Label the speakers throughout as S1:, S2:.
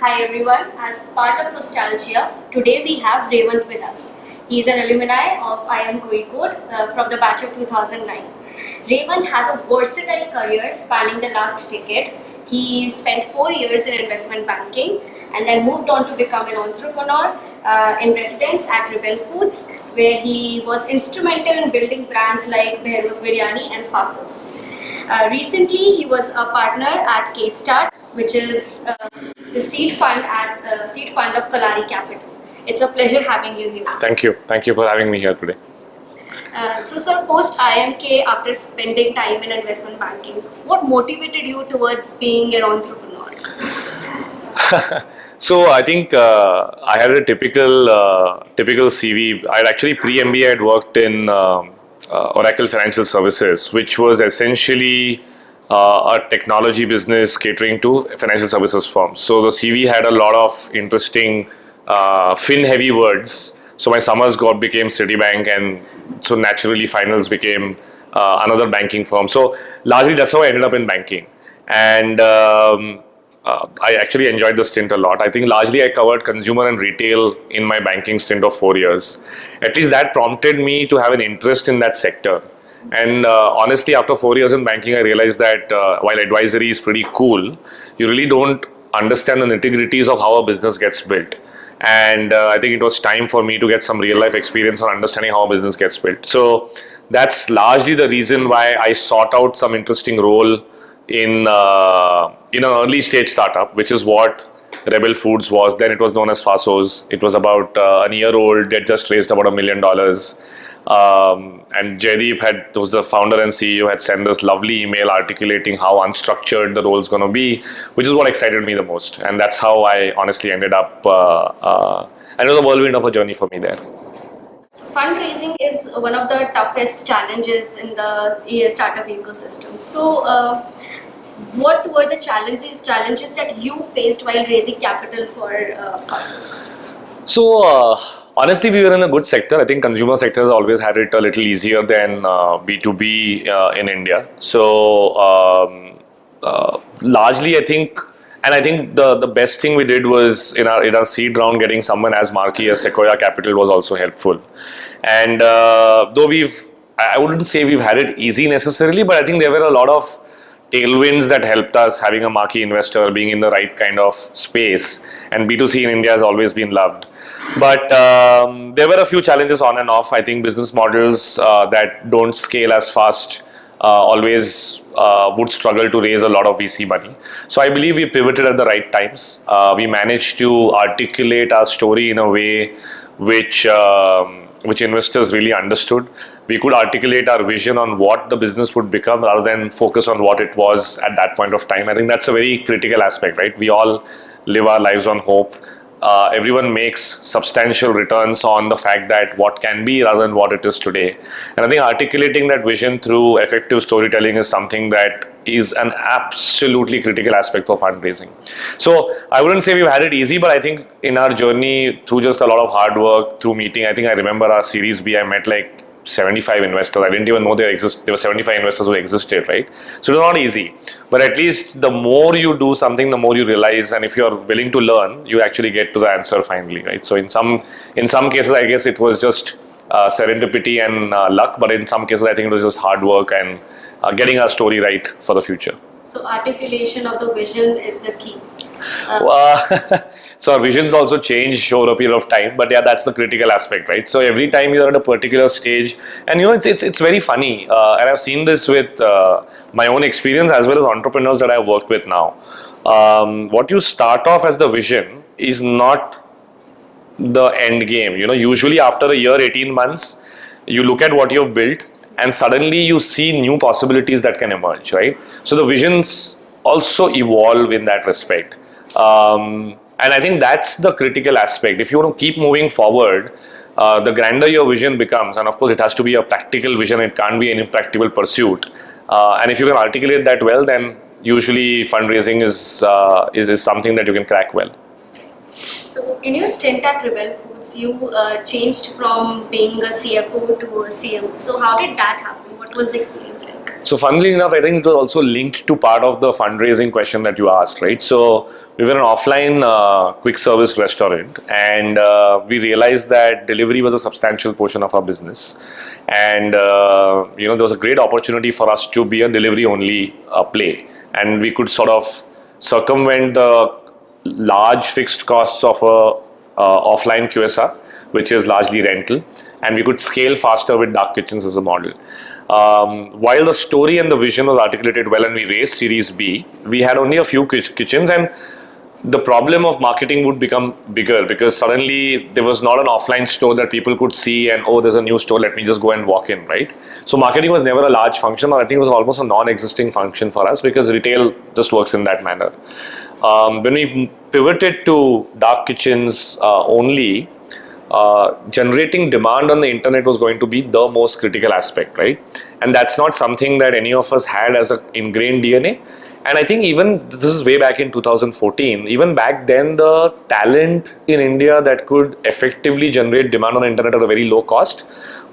S1: Hi everyone, as part of Nostalgia, today we have Revant with us. He is an alumni of IIM Kozhikode from the batch of 2009. Revant has a versatile career spanning the last decade. He spent 4 years in investment banking and then moved on to become an entrepreneur in residence at Revant Foods, where he was instrumental in building brands like Faasos and Faasos. Recently, he was a partner at K-Start, which is the seed fund of Kalari Capital. It's a pleasure having you here.
S2: Thank you. Thank you for having me here today.
S1: So, sir, post IIMK, after spending time in investment banking, what motivated you towards being an entrepreneur?
S2: So I think I had a typical CV. I had actually pre-MBA had worked in Oracle Financial Services, which was essentially a technology business catering to financial services firms. So the CV had a lot of interesting fin-heavy words. So my summers became Citibank, and so naturally finals became another banking firm. So largely that's how I ended up in banking, and I actually enjoyed the stint a lot. I think largely I covered consumer and retail in my banking stint of 4 years. At least that prompted me to have an interest in that sector. And honestly, after 4 years in banking, I realized that while advisory is pretty cool, you really don't understand the nitty-gritties of how a business gets built. And I think it was time for me to get some real-life experience on understanding how a business gets built. So that's largely the reason why I sought out some interesting role in an early stage startup, which is what Rebel Foods was. Then it was known as Faasos. It was about a year old. They had just raised about $1 million. And Jaideep was the founder and CEO, had sent this lovely email articulating how unstructured the role is going to be, which is what excited me the most. And that's how I honestly ended up, it was a whirlwind of a journey for me there.
S1: Fundraising is one of the toughest challenges in the startup ecosystem. So, what were the challenges that you faced while raising capital for Faasos?
S2: So, honestly, we were in a good sector. I think consumer sector has always had it a little easier than B2B in India. So, largely, I think the best thing we did was in our seed round, getting someone as marquee as Sequoia Capital was also helpful. And though I wouldn't say we've had it easy necessarily, but I think there were a lot of tailwinds that helped us, having a marquee investor, being in the right kind of space. And B2C in India has always been loved. But there were a few challenges on and off. I think business models that don't scale as fast always would struggle to raise a lot of VC money. So I believe we pivoted at the right times. We managed to articulate our story in a way which investors really understood. We could articulate our vision on what the business would become rather than focus on what it was at that point of time. I think that's a very critical aspect, right? We all live our lives on hope. Everyone makes substantial returns on the fact that what can be rather than what it is today. And I think articulating that vision through effective storytelling is something that is an absolutely critical aspect for fundraising. So I wouldn't say we've had it easy, but I think in our journey through just a lot of hard work, through meeting, I think I remember our Series B, I met like 75 investors. I didn't even know there were 75 investors who existed, right? So it was not easy. But at least the more you do something, the more you realize, and if you're willing to learn, you actually get to the answer finally, right? So in some cases, I guess it was just serendipity and luck, but in some cases, I think it was just hard work and getting our story right for the future.
S1: So articulation of the vision is the key.
S2: So our visions also change over a period of time, but yeah, that's the critical aspect, right? So every time you're at a particular stage, and it's very funny, and I've seen this with my own experience as well as entrepreneurs that I've worked with now. What you start off as the vision is not the end game. Usually after a year, 18 months, you look at what you've built, and suddenly you see new possibilities that can emerge, right? So the visions also evolve in that respect. And I think that's the critical aspect. If you want to keep moving forward, the grander your vision becomes, and of course it has to be a practical vision, it can't be an impractical pursuit. And if you can articulate that well, then usually fundraising is something that you can crack well.
S1: So in your stint at Rebel Foods, you changed from being a CFO to a CMO. So how did that happen? What What was the experience like?
S2: So funnily enough, I think it was also linked to part of the fundraising question that you asked, right? So we were an offline quick service restaurant, and we realized that delivery was a substantial portion of our business. And there was a great opportunity for us to be a delivery only play, and we could sort of circumvent the large fixed costs of a offline QSR, which is largely rental, and we could scale faster with dark kitchens as a model. While the story and the vision was articulated well and we raised Series B, we had only a few kitchens, and the problem of marketing would become bigger because suddenly there was not an offline store that people could see and, oh, there's a new store, let me just go and walk in, right? So marketing was never a large function, or I think it was almost a non-existing function for us because retail just works in that manner. When we pivoted to dark kitchens only, generating demand on the internet was going to be the most critical aspect, right? And that's not something that any of us had as an ingrained DNA. And I think even, this is way back in 2014, even back then the talent in India that could effectively generate demand on the internet at a very low cost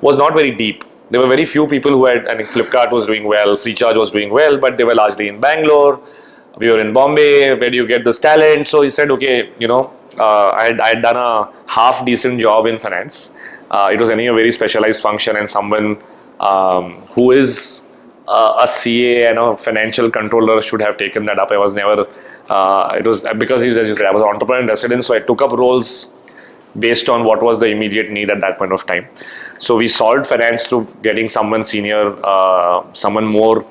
S2: was not very deep. There were very few people who had, I think Flipkart was doing well, Freecharge was doing well, but they were largely in Bangalore. We were in Bombay. Where do you get this talent? So he said, okay, I had done a half decent job in finance. It was anyway a very specialized function, and someone who is a CA and a financial controller should have taken that up. I was never, it was because I was an entrepreneur in residence, so I took up roles based on what was the immediate need at that point of time. So we solved finance through getting someone senior, someone more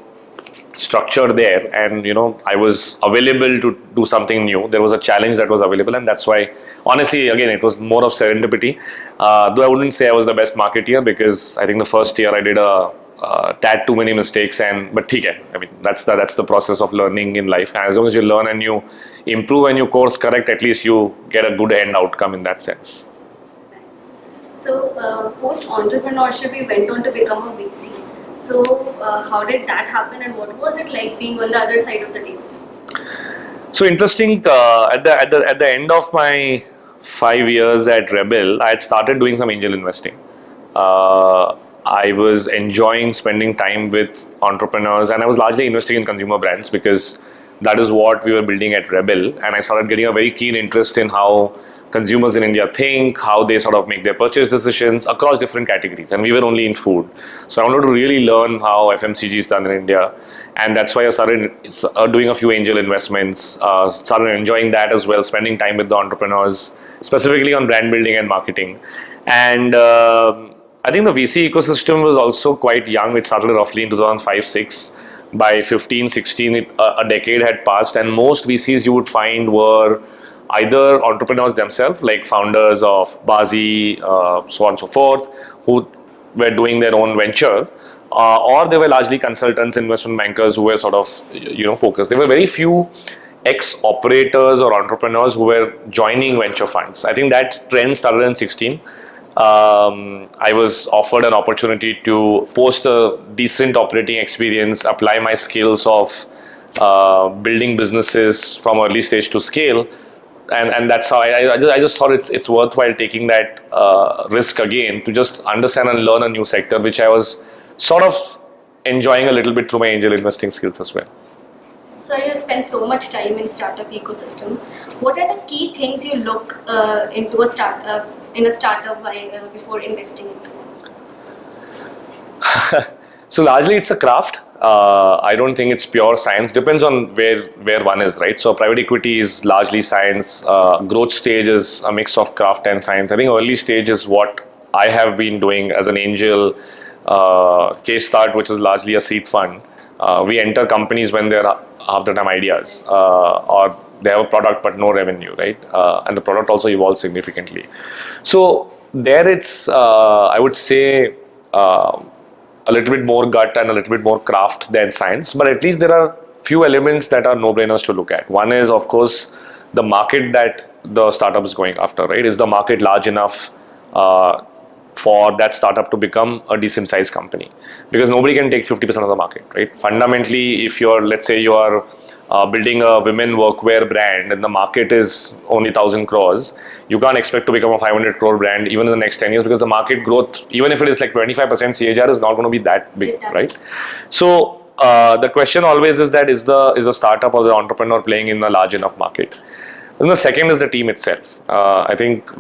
S2: structured there, and I was available to do something new. There was a challenge that was available, and that's why, honestly, again, it was more of serendipity. Though I wouldn't say I was the best marketeer, because I think the first year I did a tad too many mistakes, but okay, I mean that's the process of learning in life. And as long as you learn and you improve and you course correct, at least you get a good end outcome in that sense.
S1: So post entrepreneurship, we went on to become a VC. So how did that happen, and what was it like being on the other side of the table?
S2: So interesting. At the end of my 5 years at Rebel, I had started doing some angel investing. I was enjoying spending time with entrepreneurs, and I was largely investing in consumer brands because that is what we were building at Rebel. And I started getting a very keen interest in how consumers in India think, how they sort of make their purchase decisions across different categories. And we were only in food. So I wanted to really learn how FMCG is done in India. And that's why I started doing a few angel investments, started enjoying that as well, spending time with the entrepreneurs, specifically on brand building and marketing. And I think the VC ecosystem was also quite young. It started roughly in 2005-06. By 15, 16, a decade had passed, and most VCs you would find were either entrepreneurs themselves, like founders of Bazi, so on and so forth, who were doing their own venture, or they were largely consultants, investment bankers who were sort of, focused. There were very few ex-operators or entrepreneurs who were joining venture funds. I think that trend started in 16. I was offered an opportunity to post a decent operating experience, apply my skills of building businesses from early stage to scale. And that's how I just thought it's worthwhile taking that risk again to just understand and learn a new sector, which I was sort of enjoying a little bit through my angel investing skills as well.
S1: So you spend so much time in startup ecosystem. What are the key things you look into a startup before investing into one?
S2: So largely it's a craft. I don't think it's pure science. Depends on where one is, right? So private equity is largely science. Growth stage is a mix of craft and science. I think early stage is what I have been doing as an angel. Case Start, which is largely a seed fund. We enter companies when they're half the time ideas, or they have a product but no revenue, right? And the product also evolves significantly. So there it's, I would say, a little bit more gut and a little bit more craft than science, but at least there are few elements that are no-brainers to look at. One is, of course, the market that the startup is going after, right? Is the market large enough for that startup to become a decent sized company? Because nobody can take 50% of the market, right? Fundamentally, if you're, let's say you are building a women workwear brand and the market is only 1,000 crores, you can't expect to become a 500 crore brand even in the next 10 years because the market growth, even if it is like 25% CAGR, is not going to be that big, right? So the question always is that is the startup or the entrepreneur playing in a large enough market? And the second is the team itself. I think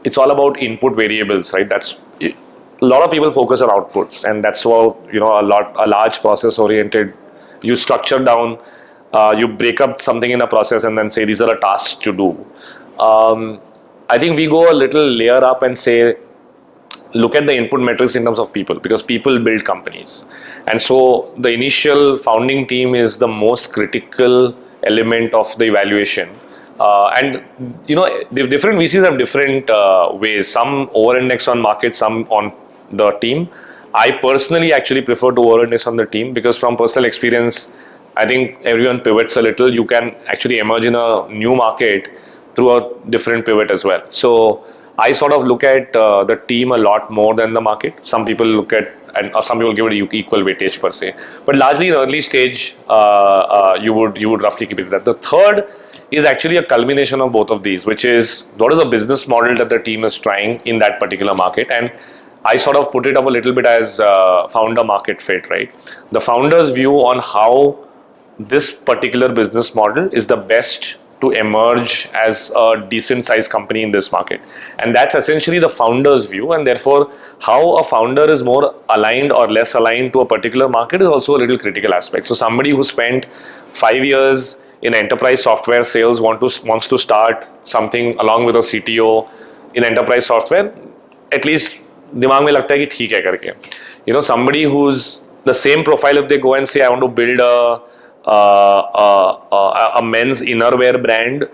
S2: it's all about input variables, right? A lot of people focus on outputs, and that's why a large process oriented. You structure down, you break up something in a process, and then say these are the tasks to do. I think we go a little layer up and say, look at the input metrics in terms of people, because people build companies, and so the initial founding team is the most critical element of the evaluation. And the different VCs have different ways. Some over-index on market, some on the team. I personally actually prefer to over-index on the team because from personal experience, I think everyone pivots a little. You can actually emerge in a new market through a different pivot as well. So I sort of look at the team a lot more than the market. Some people look at, or some people give it equal weightage per se. But largely in early stage, you would roughly keep it that. The third is actually a culmination of both of these, which is what is the business model that the team is trying in that particular market. And I sort of put it up a little bit as founder market fit, right? The founder's view on how this particular business model is the best to emerge as a decent sized company in this market. And that's essentially the founder's view, and therefore how a founder is more aligned or less aligned to a particular market is also a little critical aspect. So somebody who spent 5 years in enterprise software sales wants to start something along with a CTO in enterprise software, at least दिमाग में लगता है कि ठीक है करके. Somebody who's the same profile, if they go and say I want to build a men's innerwear brand,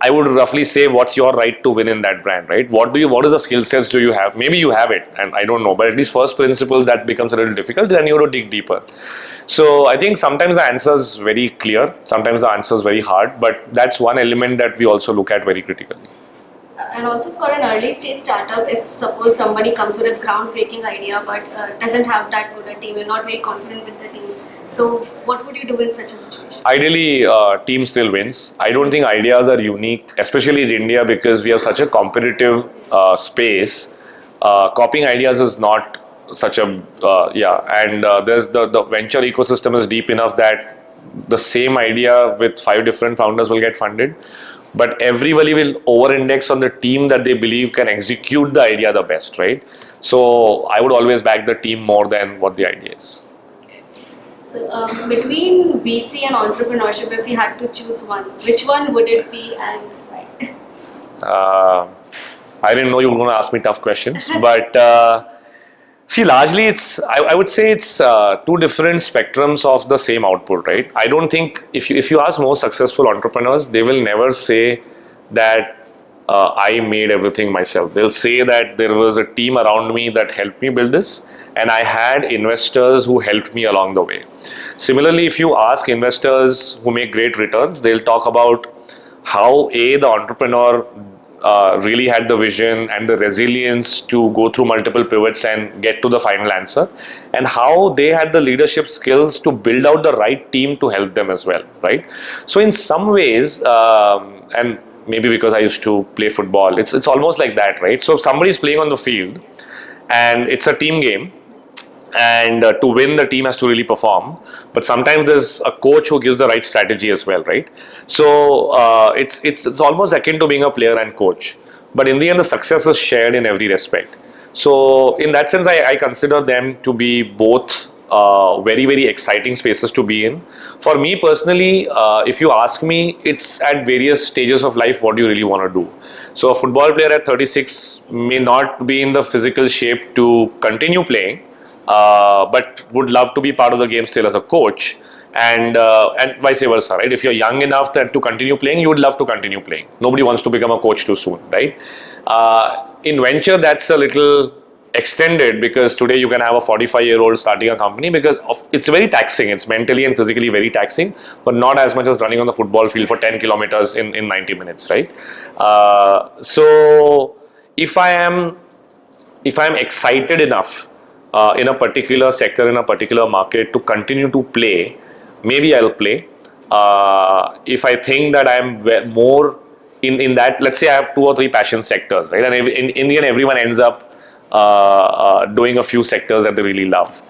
S2: I would roughly say what's your right to win in that brand, right? What is the skill sets do you have? Maybe you have it and I don't know, but at least first principles that becomes a little difficult, then you have to dig deeper. So I think sometimes the answer is very clear, sometimes the answer is very hard, but that's one element that we also look at very critically.
S1: And also for an early stage startup, if suppose somebody comes with a groundbreaking idea but doesn't have that good a team, you're not very confident with the team. So what would you do in such a situation?
S2: Ideally, team still wins. I don't think ideas are unique, especially in India, because we have such a competitive space. Copying ideas is not such a and there's the venture ecosystem is deep enough that the same idea with 5 different founders will get funded, but everybody will over-index on the team that they believe can execute the idea the best, right? So I would always back the team more than what the idea is.
S1: So between VC and entrepreneurship, if you had to choose one, which one would it be and why?
S2: I didn't know you were going to ask me tough questions, but see, largely I would say it's 2 different spectrums of the same output, right? I don't think if you ask most successful entrepreneurs, they will never say that I made everything myself. They'll say that there was a team around me that helped me build this, and I had investors who helped me along the way. Similarly, if you ask investors who make great returns, they'll talk about how the entrepreneur really had the vision and the resilience to go through multiple pivots and get to the final answer, and how they had the leadership skills to build out the right team to help them as well, right? So in some ways, and maybe because I used to play football, it's almost like that, right? So if somebody's playing on the field and it's a team game, and to win the team has to really perform, but sometimes there's a coach who gives the right strategy as well, right? So it's almost akin to being a player and coach, but in the end the success is shared in every respect. So in that sense, I consider them to be both very, very exciting spaces to be in. For me personally, if you ask me, it's at various stages of life, what do you really want to do? So a football player at 36 may not be in the physical shape to continue playing, but would love to be part of the game still as a coach, and vice versa, right? If you're young enough to continue playing, you would love to continue playing. Nobody wants to become a coach too soon, right? In venture, that's a little extended, because today you can have a 45-year-old starting a company, because it's very taxing. It's mentally and physically very taxing, but not as much as running on the football field for 10 kilometers in 90 minutes, right? So if I am excited enough in a particular sector, in a particular market to continue to play, maybe I'll play. If I think that I'm more in that, let's say I have 2 or 3 passion sectors, right? And in the end, everyone ends up doing a few sectors that they really love,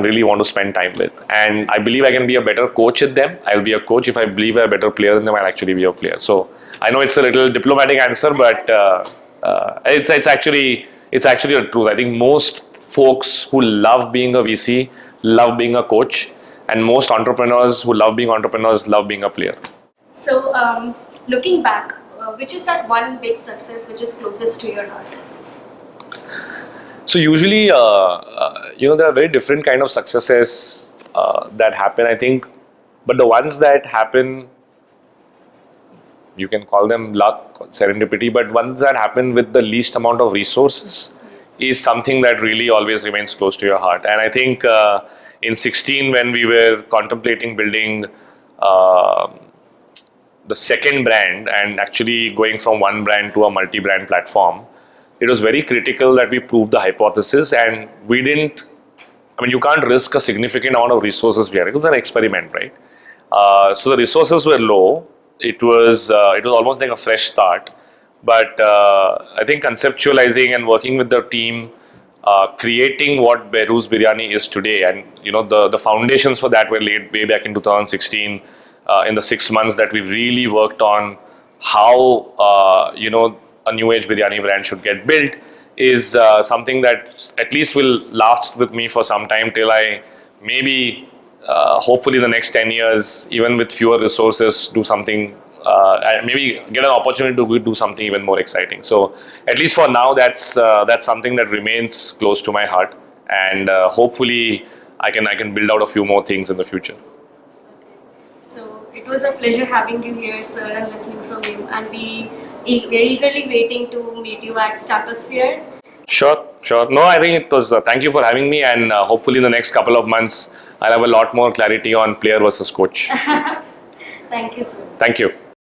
S2: really want to spend time with. And I believe I can be a better coach at them. I'll be a coach. If I believe I'm a better player than them, I'll actually be a player. So I know it's a little diplomatic answer, but it's actually the truth. I think most folks who love being a VC love being a coach, and most entrepreneurs who love being entrepreneurs love being a player.
S1: So, looking back, which is that one big success which is closest to your heart?
S2: So usually, there are very different kind of successes that happen, I think, but the ones that happen, you can call them luck, serendipity, but ones that happen with the least amount of resources is something that really always remains close to your heart. And I think in 16, when we were contemplating building the second brand and actually going from one brand to a multi-brand platform, it was very critical that we prove the hypothesis, and we didn't, you can't risk a significant amount of resources here. It was an experiment, right? So the resources were low. It was almost like a fresh start. But I think conceptualizing and working with the team, creating what Behrouz Biryani is today, and the foundations for that were laid way back in 2016. In the 6 months that we really worked on how a new age biryani brand should get built is something that at least will last with me for some time till I maybe hopefully in the next 10 years, even with fewer resources, do something and maybe get an opportunity to do something even more exciting. So at least for now, that's something that remains close to my heart, and hopefully I can build out a few more things in the future.
S1: So it was a pleasure having you here, sir, and listening from you, and we're eagerly waiting to meet you at Stratosphere.
S2: Sure. No, I think it was, thank you for having me, and hopefully in the next couple of months, I'll have a lot more clarity on player versus coach.
S1: Thank you, sir.
S2: Thank you.